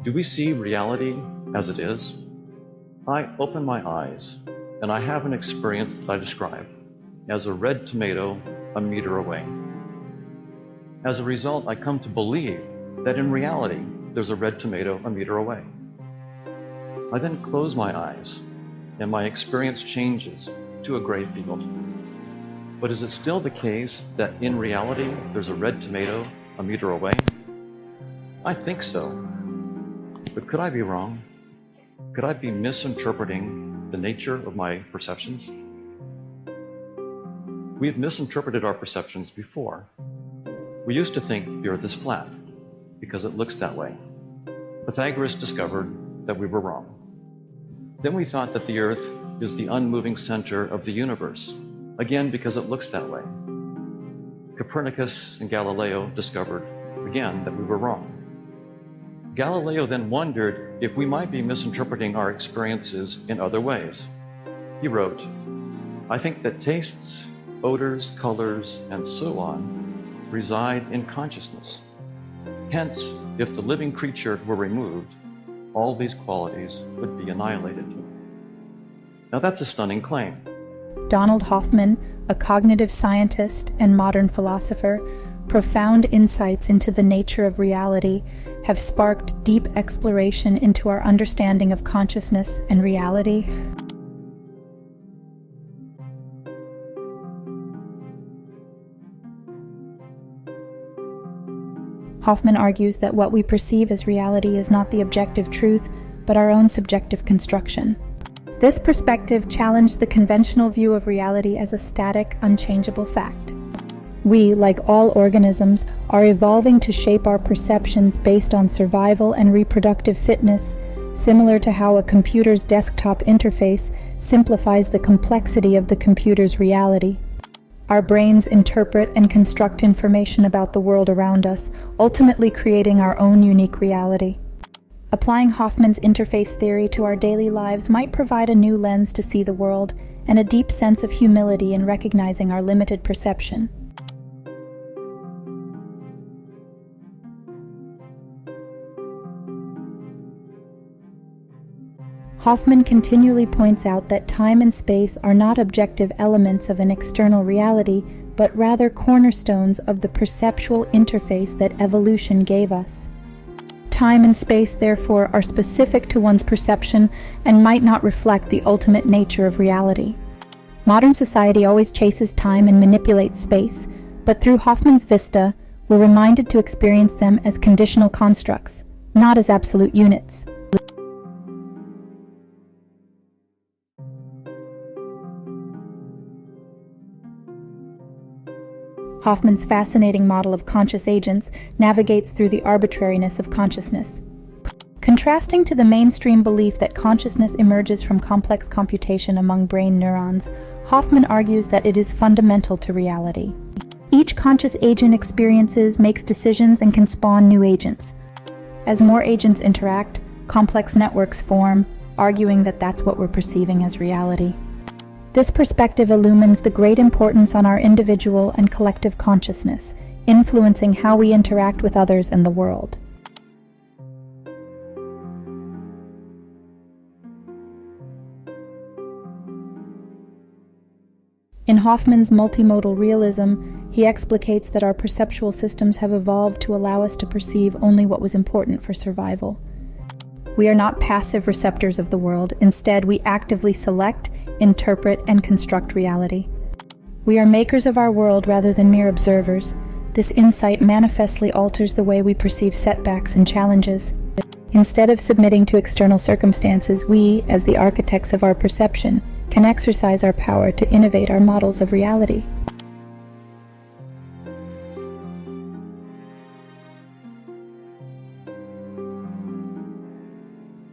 Do we see reality as it is? I open my eyes and I have an experience that I describe as a red tomato a meter away. As a result, I come to believe that in reality, there's a red tomato a meter away. I then close my eyes and my experience changes to a gray field. But is it still the case that in reality, there's a red tomato a meter away? I think so. But could I be wrong? Could I be misinterpreting the nature of my perceptions? We have misinterpreted our perceptions before. We used to think the earth is flat because it looks that way. Pythagoras discovered that we were wrong. Then we thought that the earth is the unmoving center of the universe, again because it looks that way. Copernicus and Galileo discovered again that we were wrong. Galileo then wondered if we might be misinterpreting our experiences in other ways. He wrote, "I think that tastes, odors, colors, and so on reside in consciousness. Hence, if the living creature were removed, all these qualities would be annihilated." Now that's a stunning claim. Donald Hoffman, a cognitive scientist and modern philosopher, profound insights into the nature of reality have sparked deep exploration into our understanding of consciousness and reality. Hoffman argues that what we perceive as reality is not the objective truth, but our own subjective construction. This perspective challenged the conventional view of reality as a static, unchangeable fact. We, like all organisms, are evolving to shape our perceptions based on survival and reproductive fitness, similar to how a computer's desktop interface simplifies the complexity of the computer's reality. Our brains interpret and construct information about the world around us, ultimately creating our own unique reality. Applying Hoffman's interface theory to our daily lives might provide a new lens to see the world and a deep sense of humility in recognizing our limited perception. Hoffman continually points out that time and space are not objective elements of an external reality, but rather cornerstones of the perceptual interface that evolution gave us. Time and space, therefore, are specific to one's perception and might not reflect the ultimate nature of reality. Modern society always chases time and manipulates space, but through Hoffman's vista, we're reminded to experience them as conditional constructs, not as absolute units. Hoffman's fascinating model of conscious agents navigates through the arbitrariness of consciousness. Contrasting to the mainstream belief that consciousness emerges from complex computation among brain neurons, Hoffman argues that it is fundamental to reality. Each conscious agent experiences, makes decisions, and can spawn new agents. As more agents interact, complex networks form, arguing that that's what we're perceiving as reality. This perspective illumines the great importance on our individual and collective consciousness, influencing how we interact with others and the world. In Hoffman's multimodal realism, he explicates that our perceptual systems have evolved to allow us to perceive only what was important for survival. We are not passive receptors of the world. Instead, we actively select, interpret, and construct reality. We are makers of our world rather than mere observers. This insight manifestly alters the way we perceive setbacks and challenges. Instead of submitting to external circumstances, we, as the architects of our perception, can exercise our power to innovate our models of reality.